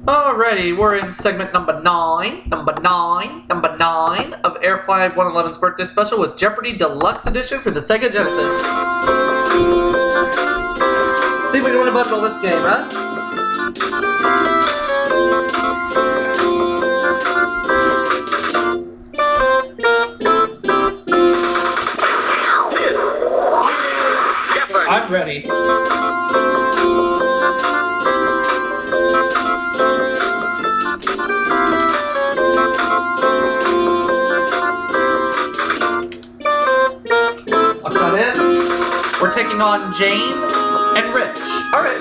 Alrighty, we're in segment number 9 of AirFly111's birthday special with Jeopardy Deluxe Edition for the Sega Genesis. See if we can win a bundle this game, huh? I'm ready. We're taking on Jane and Rich. Alright.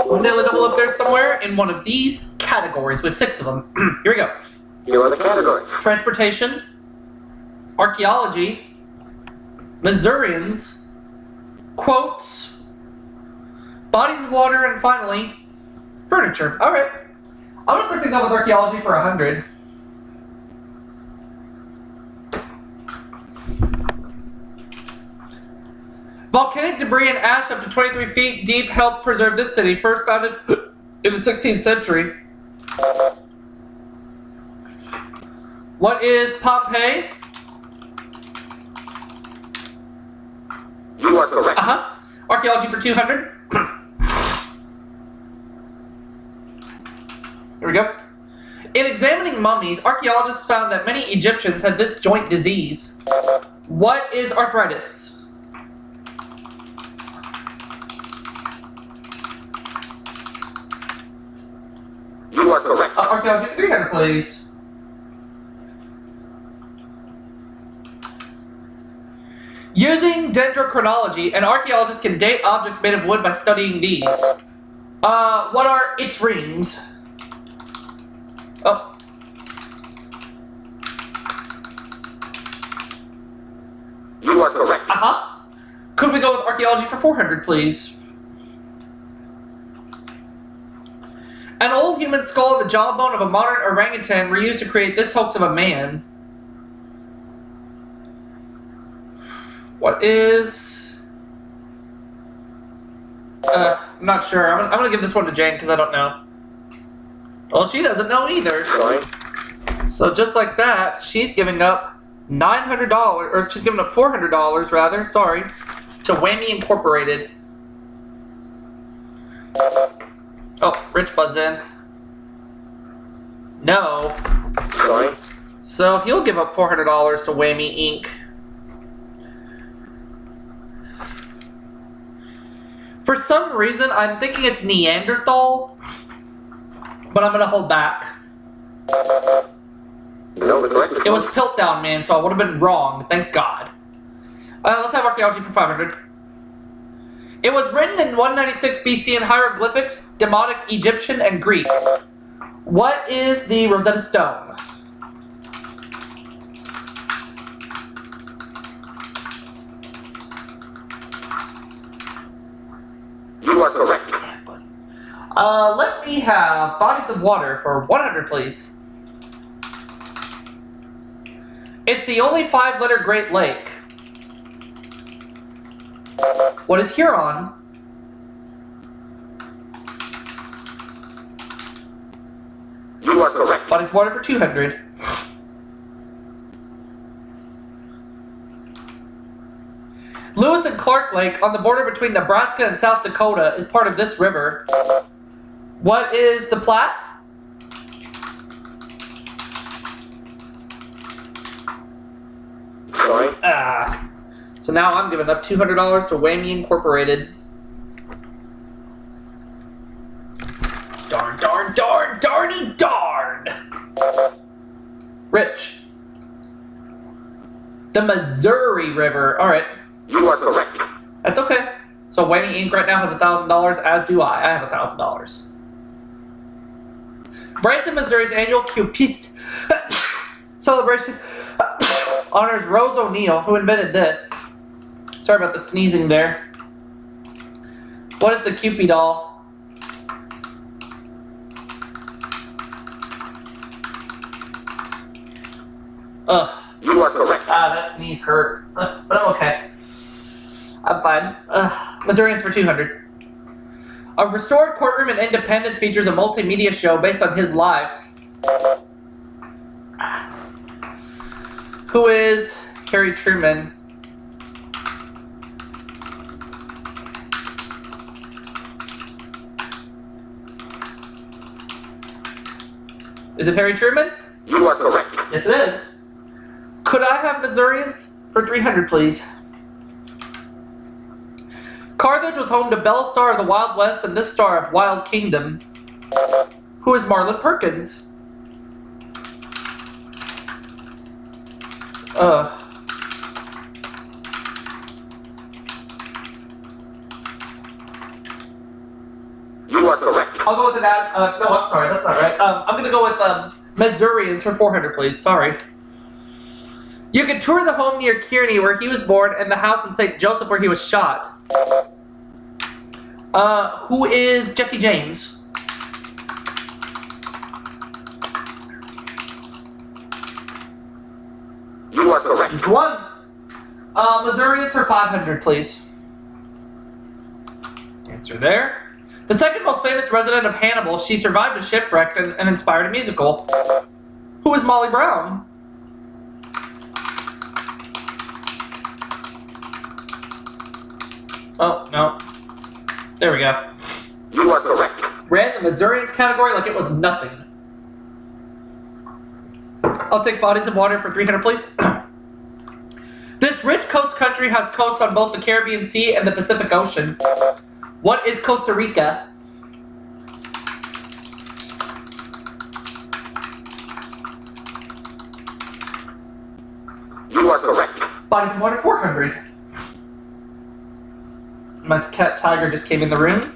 We'll nail a double up there somewhere in one of these categories. We have 6 of them. Here we go. Here are the categories. Transportation, archaeology, Missourians, quotes, bodies of water, and finally, furniture. Alright. I'm going to start things off with archaeology for 100. Volcanic debris and ash up to 23 feet deep helped preserve this city, first founded in the 16th century. What is Pompeii? You are correct. Archaeology for 200. Here we go. In examining mummies, archaeologists found that many Egyptians had this joint disease. What is arthritis? You are correct. Archaeology for 300, please. Using dendrochronology, an archaeologist can date objects made of wood by studying these. What are its rings? Oh. You are correct. Could we go with archaeology for 400, please? An old human skull and the jawbone of a modern orangutan were used to create this hoax of a man. What is... I'm not sure. I'm gonna give this one to Jane because I don't know. Well, she doesn't know either. Sorry. So just like that, she's giving up $900, or she's giving up $400 rather, sorry, to Whammy Incorporated. Oh, Rich buzzed in. No. Sorry. So he'll give up $400 to Whammy Inc. For some reason, I'm thinking it's Neanderthal, but I'm gonna hold back. No, the correct. It was Piltdown Man, so I would have been wrong. Thank God. Let's have archaeology for 500. It was written in 196 BC in hieroglyphics, Demotic, Egyptian, and Greek. What is the Rosetta Stone? You are correct. Let me have bodies of water for 100, please. It's the only 5-letter Great Lake. What is Huron? You are correct. Bodies of water for 200. Lewis and Clark Lake on the border between Nebraska and South Dakota is part of this river. What is the Platte? Sorry. So now I'm giving up $200 to Whammy Incorporated. Darn, darn, darn, darny darn! Rich. The Missouri River. Alright. You are correct. That's okay. So Whammy Inc. right now has $1,000, as do I. I have $1,000. Branson, Missouri's annual Cupist celebration honors Rose O'Neal, who invented this. Sorry about the sneezing there. What is the Cupid doll? Ugh. You are correct. That sneeze hurt. But I'm okay. I'm fine. Missourians for 200. A restored courtroom in Independence features a multimedia show based on his life. Who is Harry Truman? Is it Harry Truman? You are correct. Yes, it is. Could I have Missourians for 300, please? Carthage was home to Belle Star of the Wild West and this star of Wild Kingdom. Who is Marlon Perkins? You are correct. I'll go with an ad. No, I'm sorry, that's not right. I'm gonna go with Missourians for 400, please. Sorry. You can tour the home near Kearney where he was born and the house in St. Joseph where he was shot. Who is Jesse James? You are correct. One. Missourians for 500, please. Answer there. The second most famous resident of Hannibal, she survived a shipwreck and inspired a musical. Who is Molly Brown? Oh, no. There we go. You are correct. Ran the Missourians category like it was nothing. I'll take bodies of water for 300, please. This rich coast country has coasts on both the Caribbean Sea and the Pacific Ocean. What is Costa Rica? You are correct. Bodies of water 400. My cat Tiger just came in the room.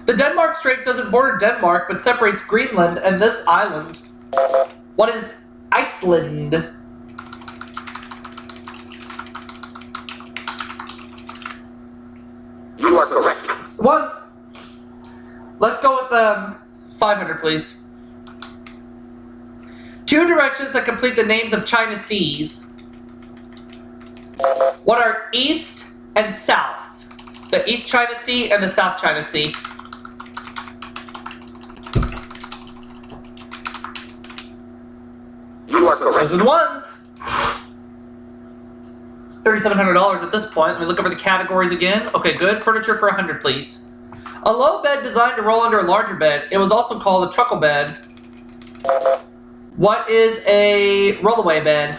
The Denmark Strait doesn't border Denmark, but separates Greenland and this island. What is Iceland? You are correct. One. Let's go with 500, please. Two directions that complete the names of China seas. What are east and south? The East China Sea and the South China Sea. You are correct. Those are the ones. $3,700 at this point. Let me look over the categories again. Okay, good. Furniture for 100, please. A low bed designed to roll under a larger bed. It was also called a truckle bed. What is a rollaway bed?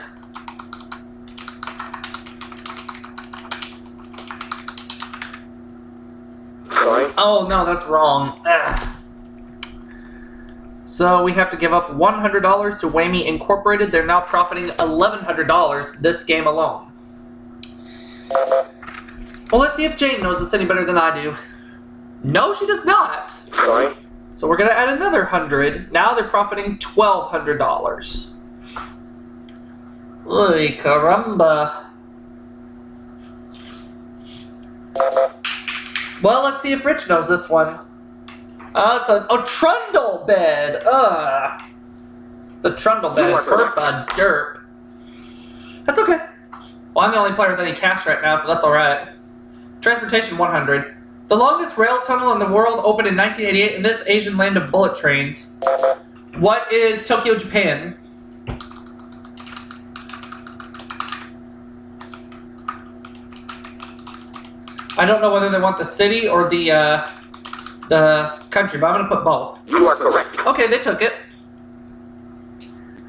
Sorry. Oh, no, that's wrong. Ugh. So we have to give up $100 to Whammy Incorporated. They're now profiting $1,100 this game alone. Well, let's see if Jane knows this any better than I do. No, she does not. Sorry. So we're going to add another 100. Now they're profiting $1,200. Uy, caramba. Well, let's see if Rich knows this one. It's a trundle bed. Ugh. It's a trundle bed. Herpa derp. That's okay. Well, I'm the only player with any cash right now, so that's alright. Transportation 100. The longest rail tunnel in the world opened in 1988 in this Asian land of bullet trains. What is Tokyo, Japan? I don't know whether they want the city or the country, but I'm going to put both. You are correct. Okay, they took it.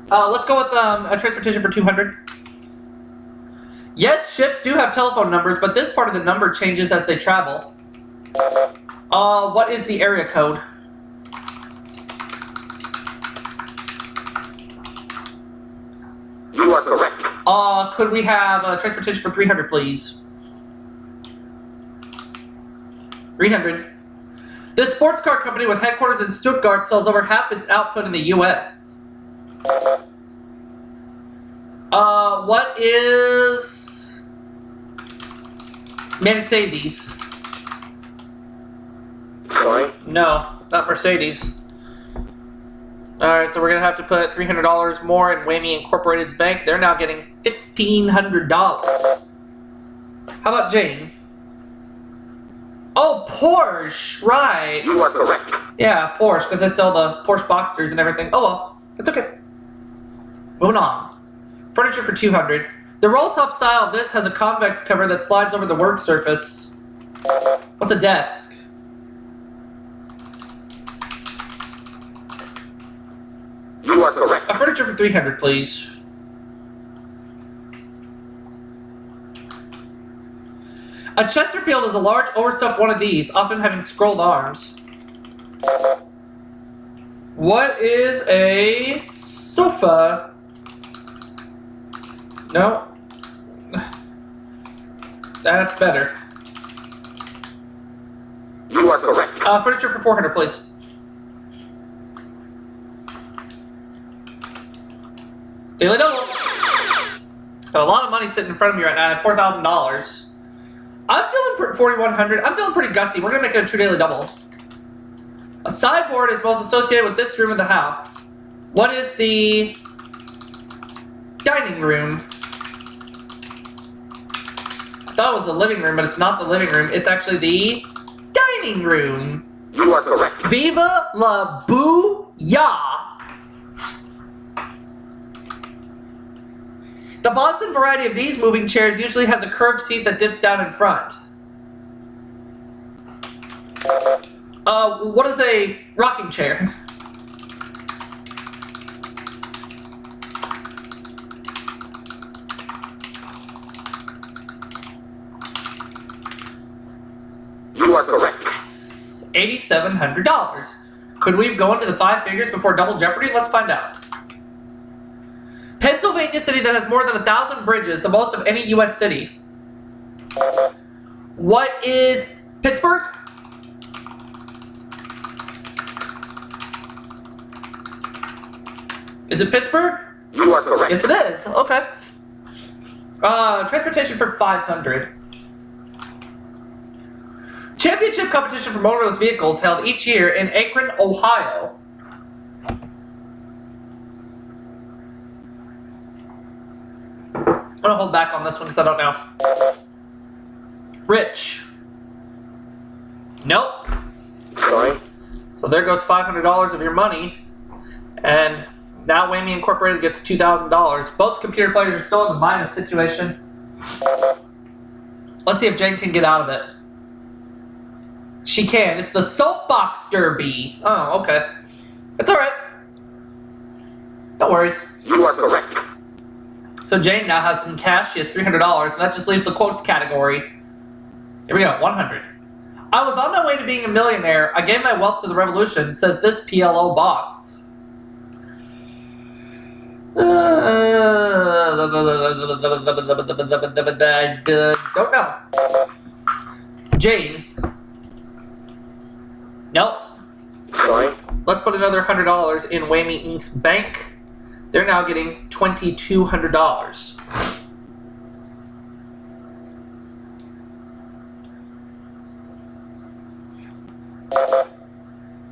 Let's go with a transportation for 200. Yes, ships do have telephone numbers, but this part of the number changes as they travel. What is the area code? You are correct. Could we have transportation for 300, please? 300. This sports car company with headquarters in Stuttgart sells over half its output in the U.S. What is Mercedes? Sorry. No, not Mercedes. Alright, so we're going to have to put $300 more in Whammy Incorporated's bank. They're now getting $1,500. How about Jane? Oh, Porsche, right. You are correct. Yeah, Porsche, because they sell the Porsche Boxsters and everything. Oh well, it's okay. Moving on. Furniture for $200. The roll-top style of this has a convex cover that slides over the work surface. What's a desk? You are correct. A furniture for $300, please. A Chesterfield is a large, overstuffed one of these, often having scrolled arms. What is a sofa? No. That's better. You are correct. Furniture for $400, please. Daily double. Got a lot of money sitting in front of me right now. I have $4,000. I'm feeling $4,100. I'm feeling pretty gutsy. We're gonna make it a true daily double. A sideboard is most associated with this room of the house. What is the dining room? I thought it was the living room, but it's not the living room. It's actually the dining room. You are correct. Viva la booyah! The Boston variety of these moving chairs usually has a curved seat that dips down in front. What is a rocking chair? You are correct. $8,700. Could we go into the 5 figures before double Jeopardy? Let's find out. Pennsylvania city that has more than 1,000 bridges, the most of any U.S. city. What is Pittsburgh? Is it Pittsburgh? You are correct. Yes, it is. Okay. Transportation for $500. Championship competition for motorless vehicles held each year in Akron, Ohio. I'm gonna hold back on this one because I don't know. Rich. Nope. Sorry. So there goes $500 of your money, and now Whammy Incorporated gets $2,000. Both computer players are still in the minus situation. Let's see if Jane can get out of it. She can. It's the soapbox derby. Oh, okay. It's alright. No worries. You are correct. So Jane now has some cash. She has $300, and that just leaves the quotes category. Here we go, 100. I was on my way to being a millionaire. I gave my wealth to the revolution, says this PLO boss. Don't know. Jane. Nope. Sorry. Let's put another $100 in Whammy Inc's bank. They're now getting $2,200.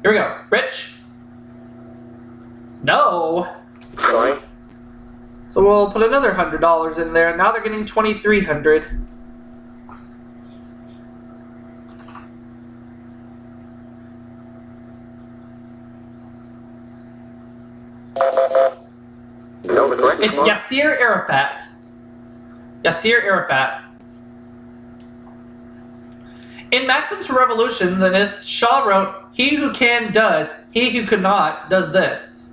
Here we go. Rich? No. Sorry. So we'll put another $100 in there. Now they're getting $2,300. No, the correct It's one. Yasser Arafat. Yasser Arafat. In Maxims for Revolution, the Nith Shaw wrote, "He who can does, he who cannot does this."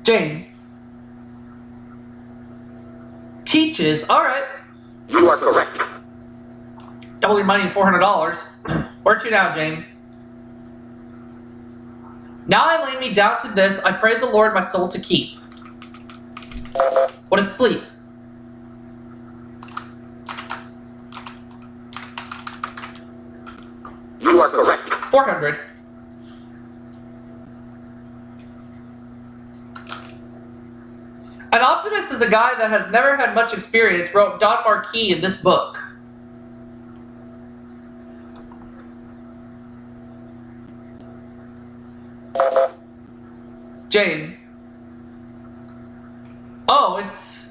Jane. Teaches. Alright. You are correct. Double your money to $400. Where to now, Jane? Now I lay me down to this, I pray the Lord my soul to keep. What is sleep? You are correct. 400. An optimist is a guy that has never had much experience, wrote Don Marquis in this book. Jane. Oh, it's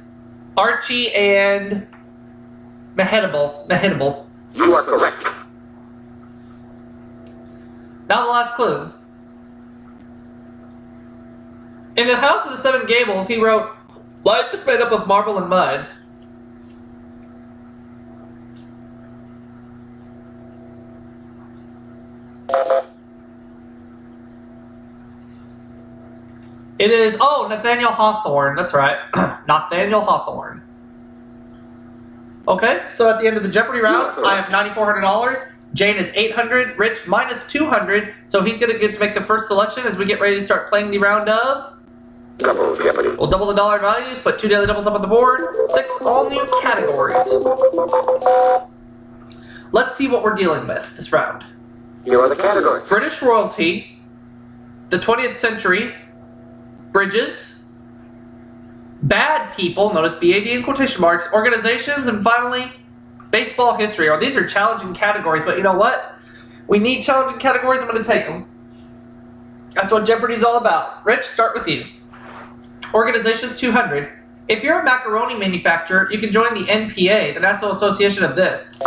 Archie and Mehitable. You are correct. Now the last clue. In The House of the Seven Gables, he wrote, "Life is made up of marble and mud." It is, Nathaniel Hawthorne. That's right. Nathaniel Hawthorne. Okay, so at the end of the Jeopardy round, I have $9,400. Jane is $800. Rich minus $200. So he's going to get to make the first selection as we get ready to start playing the round of Double Jeopardy. We'll double the dollar values, put 2 daily doubles up on the board, 6 all new categories. Let's see what we're dealing with this round. Here are the categories. British royalty, the 20th century, bridges, bad people, notice BAD in quotation marks, organizations, and finally, baseball history. These are challenging categories, but you know what? We need challenging categories, I'm going to take them. That's what Jeopardy's all about. Rich, start with you. Organizations 200. If you're a macaroni manufacturer, you can join the NPA, the National Association of this.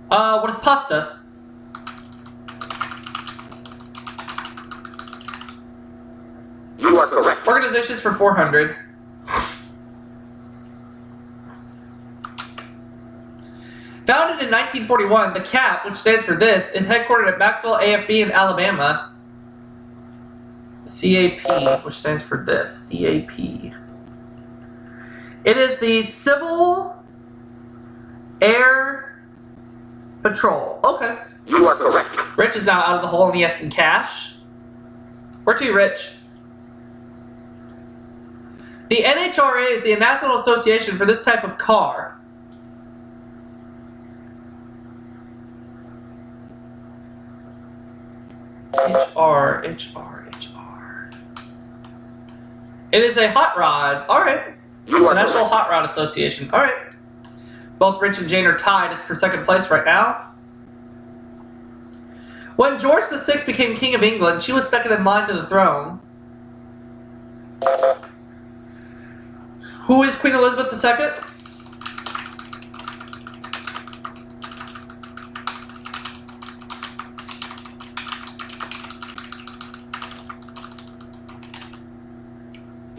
What is pasta? You are correct. Organizations for 400. Founded in 1941, the CAP, which stands for this, is headquartered at Maxwell AFB in Alabama. CAP, which stands for this. CAP. It is the Civil Air Patrol. Okay. You are correct. Rich is now out of the hole and he has some cash. Where to, Rich? The NHRA is the National Association for this type of car. HR. It is a hot rod. Alright. You are The National correct. Hot Rod Association. Alright. Both Rich and Jane are tied for second place right now. When George VI became King of England, she was second in line to the throne. Who is Queen Elizabeth II?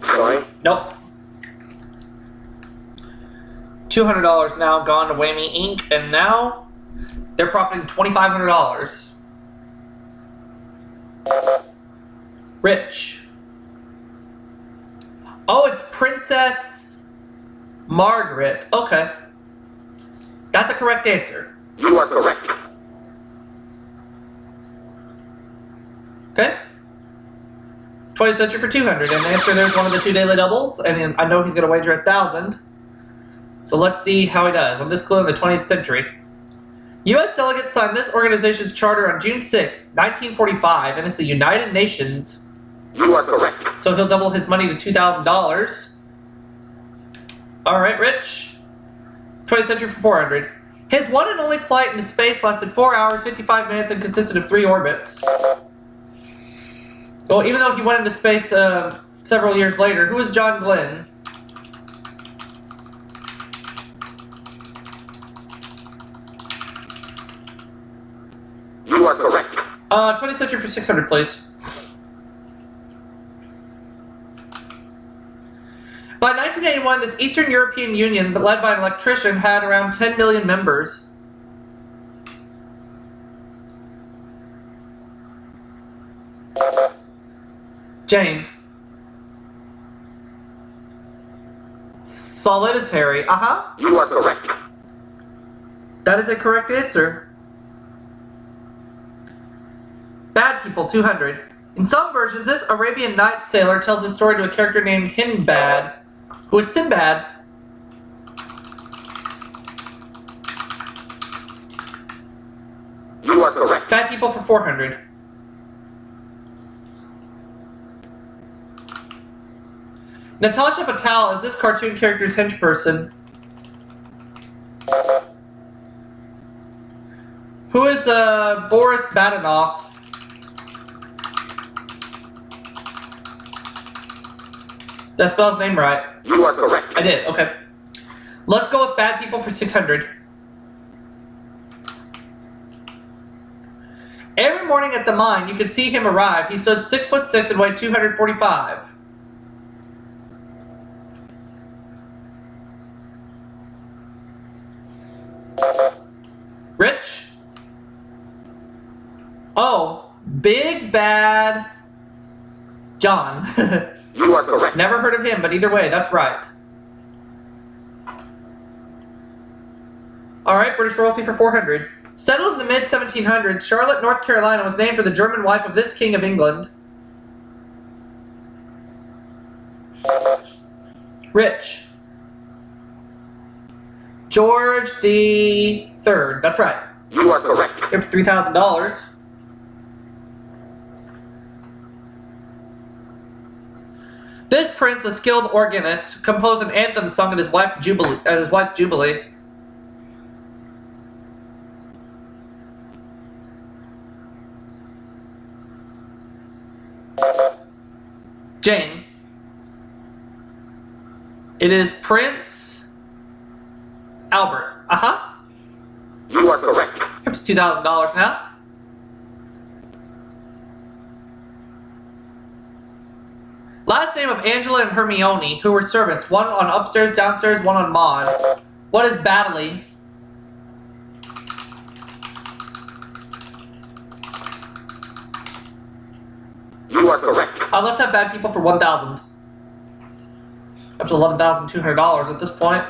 Joy. Nope. $200 now gone to Whammy Inc. And now they're profiting $2,500. Rich. Oh, it's Princess Margaret. Okay. That's a correct answer. You are correct. Okay. 20th century for 200. And the answer there's one of the 2 daily doubles. And I know he's going to wager 1,000. So let's see how he does on this clue in the 20th century. U.S. delegates signed this organization's charter on June 6, 1945, and it's the United Nations. You are correct. So he'll double his money to $2,000. All right, Rich. 20th century for 400. His one and only flight into space lasted 4 hours, 55 minutes, and consisted of 3 orbits. Well, even though he went into space several years later, who is John Glenn? You are correct. 20th century for 600, please. By 1981, this Eastern European Union, but led by an electrician, had around 10 million members. Jane. Solidary. Uh-huh. You are correct. That is a correct answer. Bad people, 200. In some versions, this Arabian Nights sailor tells his story to a character named Hindbad, who is Sinbad. You are correct. Bad people for 400. Natasha Patel is this cartoon character's henchperson. Who is Boris Badenov? Did I spell his name right? You are correct. I did, okay. Let's go with bad people for 600. Every morning at the mine, you could see him arrive. He stood 6'6" and weighed 245. Rich? Oh, Big Bad John. You are correct. Never heard of him, but either way, that's right. Alright, British royalty for 400. Settled in the mid-1700s, Charlotte, North Carolina was named for the German wife of this King of England. Rich. George the Third. That's right. You are correct. Up to $3,000. This prince, a skilled organist, composed an anthem sung at his wife's jubilee. Jane. It is Prince Albert. You are correct. Up to $2,000 now. Last name of Angela and Hermione, who were servants. One on upstairs, downstairs, one on Maud. What is Baddeley? You are correct. Let's have bad people for 1,000. Up to $11,200 at this point.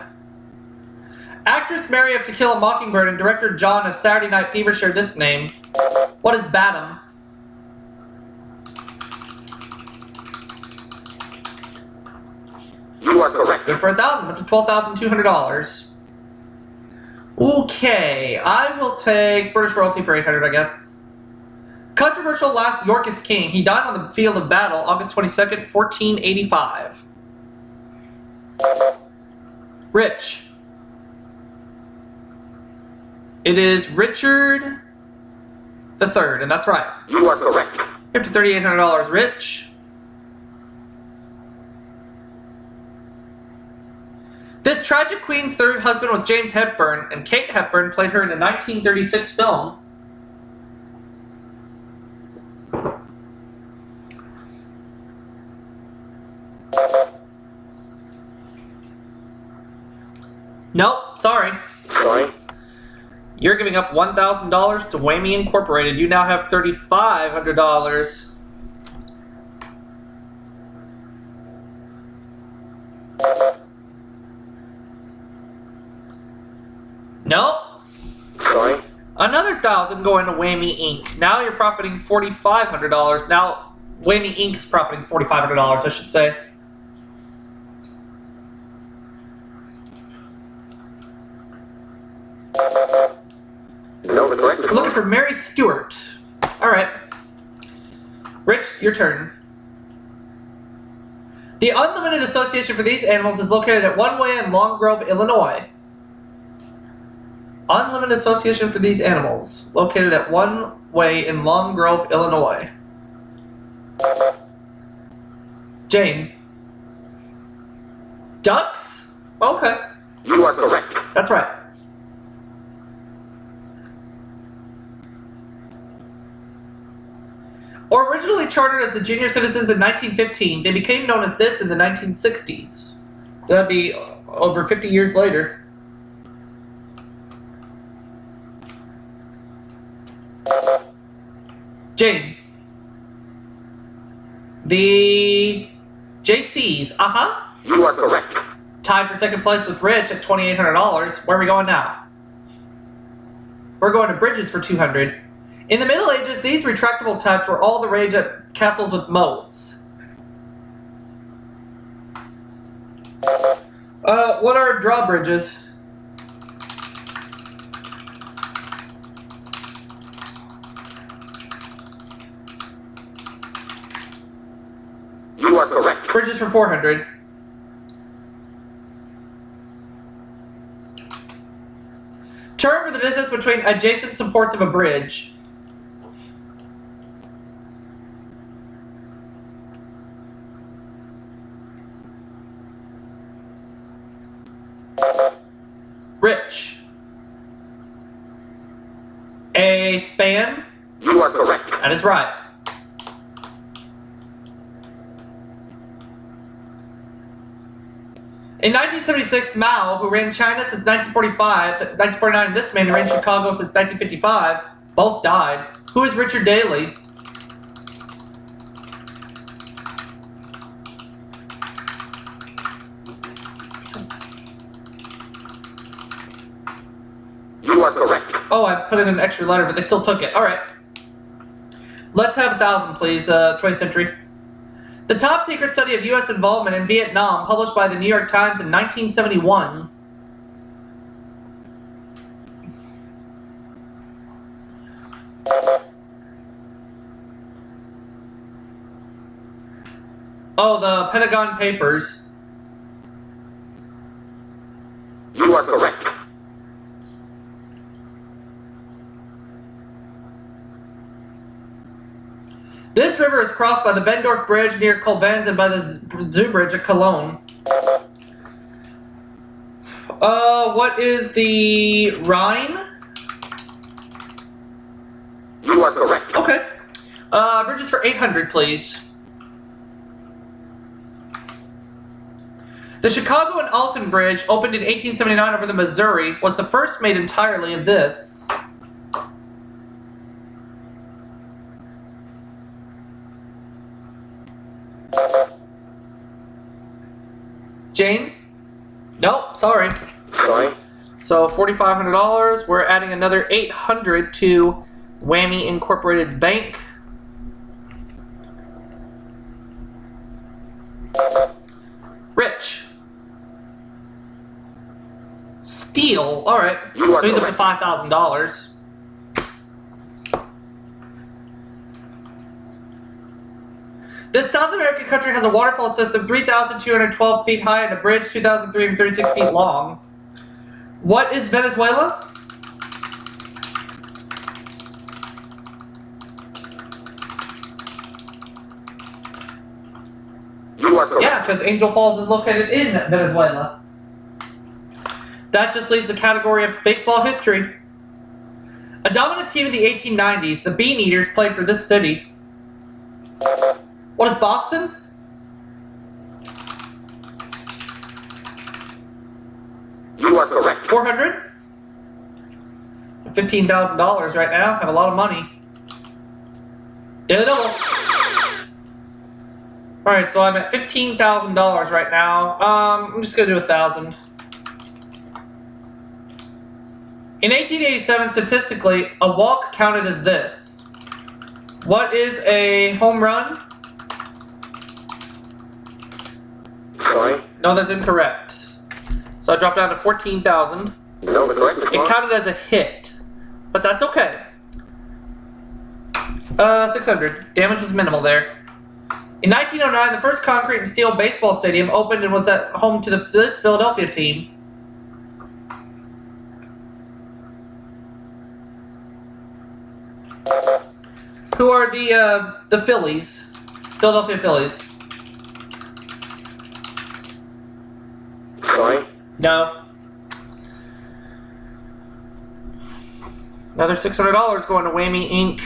Actress Mary of To Kill a Mockingbird and director John of Saturday Night Fever share this name. What is Badham? You are correct. Good for 1,000, up to $12,200. Okay, I will take British royalty for 800, I guess. Controversial last Yorkist king. He died on the field of battle August 22nd, 1485. Rich. It is Richard the Third, and that's right. You are correct. Up to $3,800, Rich. This tragic queen's third husband was James Hepburn, and Kate Hepburn played her in a 1936 film. Nope, sorry. Sorry. You're giving up $1,000 to Whammy Incorporated. You now have $3,500. Nope. Sorry. Another 1,000 going to Whammy Inc. Now you're profiting $4,500. Now Whammy Inc. is profiting $4,500, I should say. No, the correct. We're looking for Mary Stewart. Alright. Rich, your turn. The Unlimited Association for these animals is located at One Way in Long Grove, Illinois. Unlimited Association for these animals, located at One Way in Long Grove, Illinois. Jane. Ducks? Okay. You are correct. That's right. Originally chartered as the Junior Citizens in 1915, they became known as this in the 1960s. That'd be over 50 years later. Jane. The JCs. You are correct. Tied for second place with Rich at $2,800. Where are we going now? We're going to Bridges for 200. In the Middle Ages, these retractable types were all the rage at castles with moats. What are drawbridges? You are correct. Bridges for 400. Term for the distance between adjacent supports of a bridge. Rich. A span. You are correct. That is right. In 1976, Mao, who ran China since 1949, this man who ran Chicago since 1955, both died. Who is Richard Daley? You are correct. Oh, I put in an extra letter, but they still took it. All right. Let's have 1,000, please. 20th century. The top secret study of U.S. involvement in Vietnam, published by the New York Times in 1971. Oh, the Pentagon Papers. You are correct. This river is crossed by the Bendorf Bridge near Colbens and by the Zoo Bridge at Cologne. What is the Rhine? You are correct. Okay. Bridges for 800, please. The Chicago and Alton Bridge, opened in 1879 over the Missouri, was the first made entirely of this. Jane? Nope, sorry. Sorry. So $4,500. We're adding another 800 to Whammy Incorporated's bank. Rich. Steel. All right. You are So he's up to correct. $5,000. This South American country has a waterfall system 3,212 feet high and a bridge 2,336 feet long. What is Venezuela? You are correct. Yeah, because Angel Falls is located in Venezuela. That just leaves the category of baseball history. A dominant team in the 1890s, the Bean Eaters played for this city. What is Boston? You are correct. 400? $15,000 right now. Have a lot of money. Do the double. Alright, so I'm at $15,000 right now. I'm just gonna do 1,000. In 1887, statistically, a walk counted as this. What is a home run? Sorry. No, that's incorrect. So I dropped down to 14,000. No, the correct It response. counted as a hit, but that's okay. 600. Damage was minimal there. In 1909, the first concrete and steel baseball stadium opened and was at home to this Philadelphia team. Who are the Phillies? Philadelphia Phillies. Sorry. No. Another $600 going to Whammy Inc.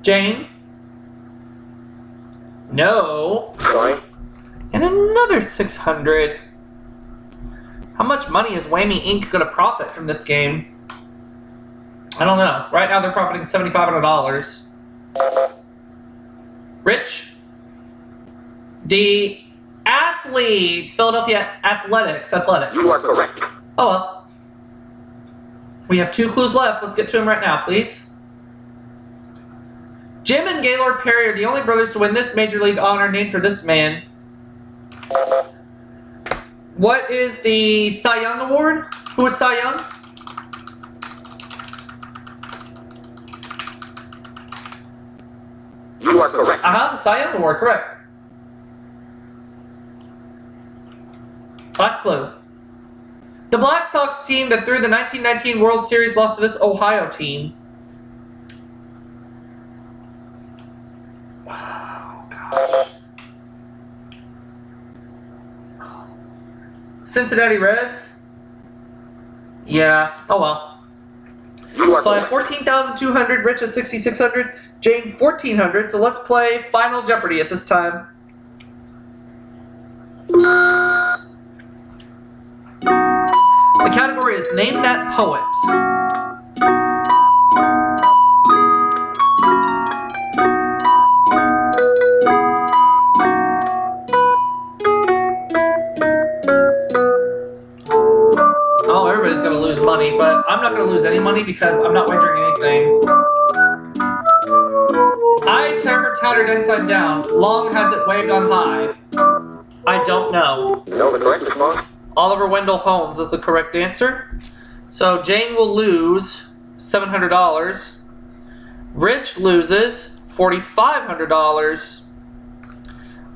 Jane? No. Sorry. And another 600. How much money is Whammy Inc. going to profit from this game? I don't know. Right now they're profiting $7,500. Rich? The athletes. Philadelphia Athletics. You are correct. Oh well. We have 2 clues left. Let's get to them right now, please. Jim and Gaylord Perry are the only brothers to win this major league honor named for this man. What is the Cy Young Award? Who is Cy Young? You are correct. The Cy Young Award, correct. Last clue. The Black Sox team that threw the 1919 World Series lost to this Ohio team. Oh, gosh. Cincinnati Reds? Yeah, oh well. You are So I have correct. 14,200, Rich has 6,600, Jane 1,400. So let's play Final Jeopardy at this time. The category is Name That Poet. Oh, everybody's gonna lose money, but I'm not gonna lose any money because I'm not wagering anything. I turned tattered inside down. Long has it waved on high. I don't know. Know the correct response? Oliver Wendell Holmes is the correct answer. So Jane will lose $700. Rich loses $4,500.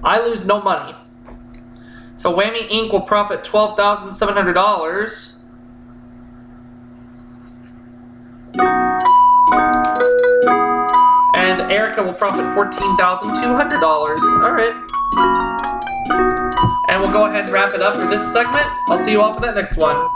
I lose no money. So Whammy Inc. will profit $12,700. And Erica will profit $14,200. Alright. And we'll go ahead and wrap it up for this segment. I'll see you all for that next one.